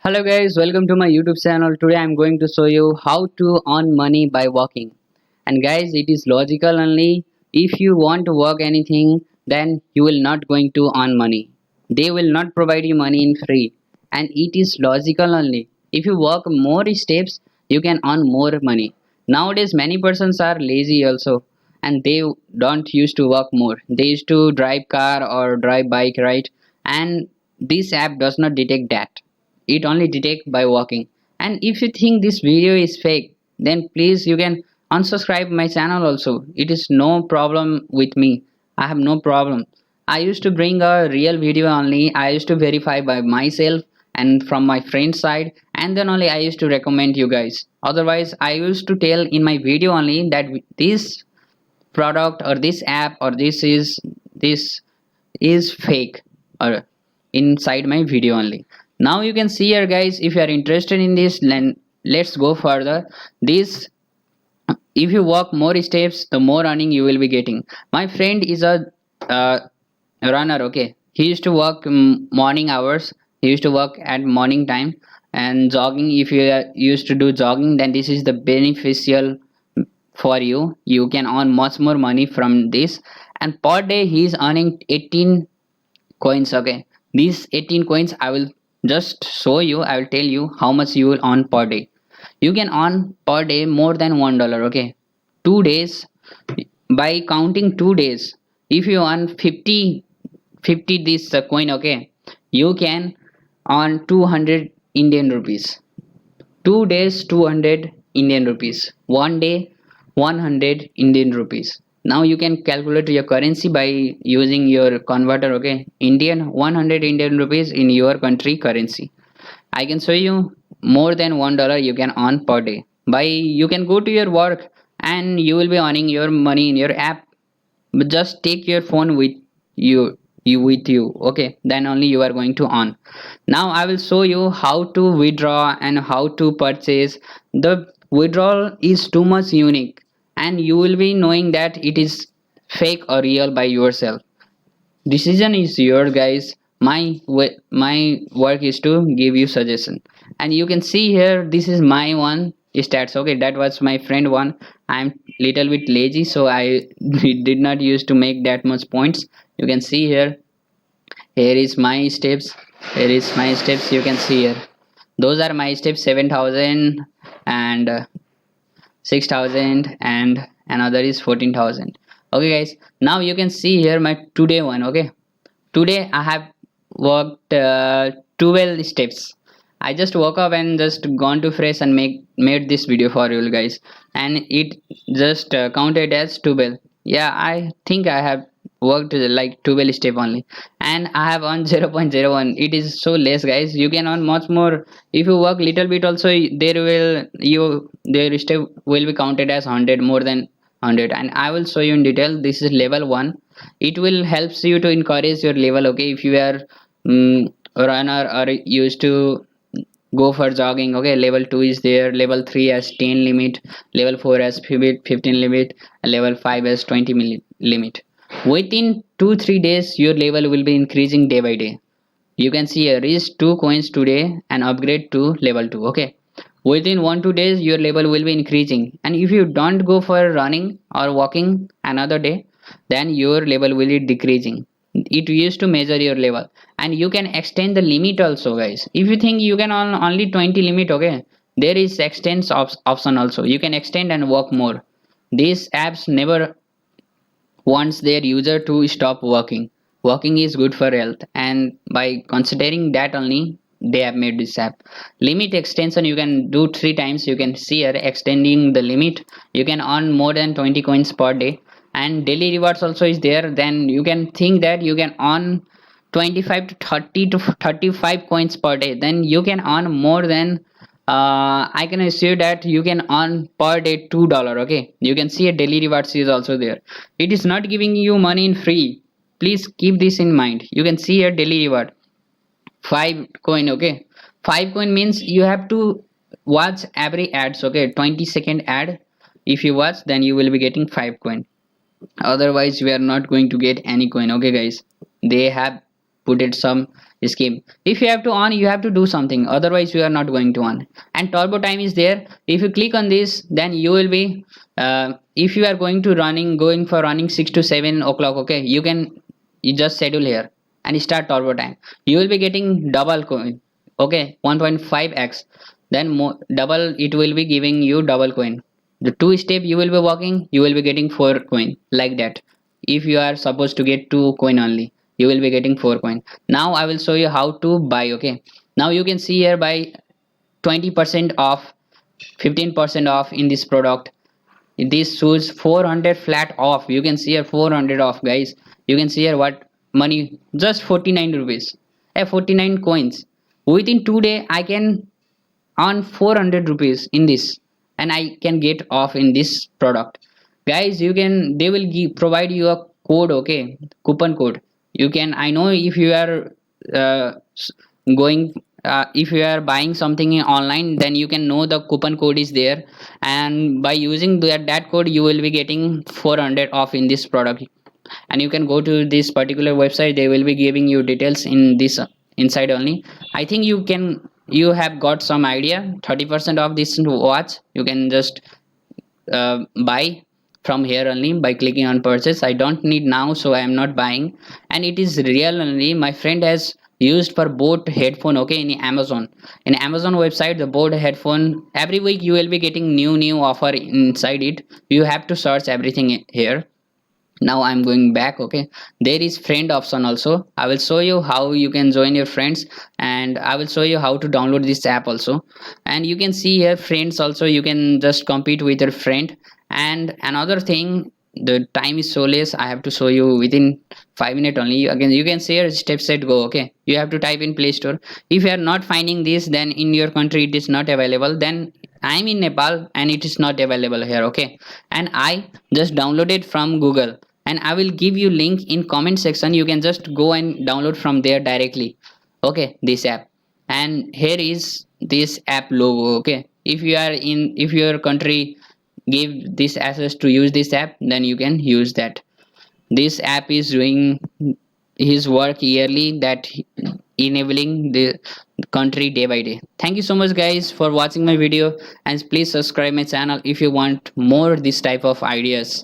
Hello guys, welcome to my YouTube channel. Today I'm going to show you how to earn money by working. And guys, it is logical only. If you want to work anything, then you will not going to earn money. They will not provide you money in free. And it is logical only. If you work more steps, you can earn more money. Nowadays many persons are lazy also and they don't used to work more. They used to drive car or drive bike, right? And this app does not detect that. It only detect by walking. And if you think this video is fake, then please you can unsubscribe my channel also. It is no problem with me. I have no problem. I used to bring a real video only. I used to verify by myself and from my friend side, and then only I used to recommend you guys. Otherwise I used to tell in my video only that this product or this app or this is fake or inside my video only. Now you can see here guys, if you are interested in this, then let's go further. This, if you walk more steps, the more earning you will be getting. My friend is a uh, runner. Okay, he used to work morning hours. He used to work at morning time and jogging. If you used to do jogging, then this is the beneficial for you. You can earn much more money from this. And per day he is earning 18 coins. Okay, these 18 coins I will just show you. I will tell you how much you will earn per day. You can earn per day more than $1. Okay, 2 days, by counting 2 days, if you earn 50 this coin, okay, you can earn 200 Indian rupees. 2 days 200 Indian rupees, one day 100 Indian rupees. Now you can calculate your currency by using your converter. Okay, Indian 100 Indian rupees in your country currency. I can show you more than $1 you can earn per day. By you can go to your work and you will be earning your money in your app. But just take your phone with you, okay, then only you are going to earn. Now I will show you how to withdraw and how to purchase. The withdrawal is too much unique and you will be knowing that it is fake or real by yourself. Decision is yours guys. My work is to give you suggestion. And you can see here, this is my one stats. Okay, that was my friend one. I'm little bit lazy, so I did not use to make that much points. You can see here, here is my steps, here is my steps. You can see here, those are my steps. 7,000 and 6,000 and another is 14,000. Okay guys, now you can see here my today one. Okay, today I have worked 12 steps. I just woke up and just gone to fresh and made this video for you guys, and it just counted as 12. Yeah, I think I have worked like 12 step only, and I have earned 0.01. It is so less guys. You can earn much more if you work little bit also. There will you their step will be counted as 100, more than 100, and I will show you in detail. This is level 1. It will helps you to encourage your level. Okay, if you are runner or used to go for jogging, okay, level 2 is there, level 3 has 10 limit, level 4 has 15 limit, and level 5 has 20 limit. Within 2-3 days your level will be increasing day by day. You can see here is 2 coins today and upgrade to level 2. Okay, within 1-2 days your level will be increasing, and if you don't go for running or walking another day, then your level will be decreasing. It used to measure your level. And you can extend the limit also guys. If you think you can on only 20 limit, okay, there is extends option also. You can extend and walk more. These apps never wants their user to stop working. Walking is good for health, and by considering that only they have made this app. Limit extension, you can do 3 times. You can see here, extending the limit, you can earn more than 20 coins per day. And daily rewards also is there. Then you can think that you can earn 25 to 30 to 35 coins per day. Then you can earn more than I can assure that you can earn per day $2. Okay, you can see a daily rewards is also there. It is not giving you money in free. Please keep this in mind. You can see a daily reward 5 coin. Okay, 5 coin means you have to watch every ads. Okay, 20-second ad. If you watch, then you will be getting 5 coin. Otherwise we are not going to get any coin. Okay guys, they have put it some scheme. If you have to on, you have to do something, otherwise you are not going to on. And turbo time is there. If you click on this, then you will be if you are going for running 6 to 7 o'clock, okay, you just schedule here and start turbo time. You will be getting double coin, okay, 1.5x. Then double, it will be giving you double coin. The two step you will be working, you will be getting 4 coin, like that. If you are supposed to get 2 coin only, you will be getting 4 coin. Now I will show you how to buy, okay. Now you can see here, by 20% off, 15% off in this product. This shows 400 flat off. You can see here 400 off, guys. You can see here what money, just 49 rupees, 49 coins. Within 2 day I can earn 400 rupees in this, and I can get off in this product. Guys, you can, they will provide you a code, okay, coupon code. You can, I know if you are uh, going if you are buying something online, then you can know the coupon code is there, and by using that code you will be getting 400 off in this product. And you can go to this particular website, they will be giving you details in this inside only. I think you have got some idea. 30% of this watch you can just buy from here only by clicking on purchase. I don't need now, so I am not buying. And it is real only. My friend has used for boat headphone, okay, in Amazon website. The boat headphone, every week you will be getting new offer inside it. You have to search everything here. Now I'm going back, okay. There is friend option also. I will show you how you can join your friends, and I will show you how to download this app also. And you can see here friends also, you can just compete with your friend. And another thing, the time is so less, I have to show you within 5 minutes only. Again, you can see here step set go, okay. You have to type in Play Store. If you are not finding this, then in your country it is not available, then I'm in Nepal and it is not available here, okay. And I just downloaded from Google, and I will give you link in comment section. You can just go and download from there directly, okay, this app. And here is this app logo, okay. If your country give this access to use this app, then you can use that. This app is doing his work yearly, that enabling the country day by day. Thank you so much guys for watching my video, and please subscribe my channel if you want more this type of ideas.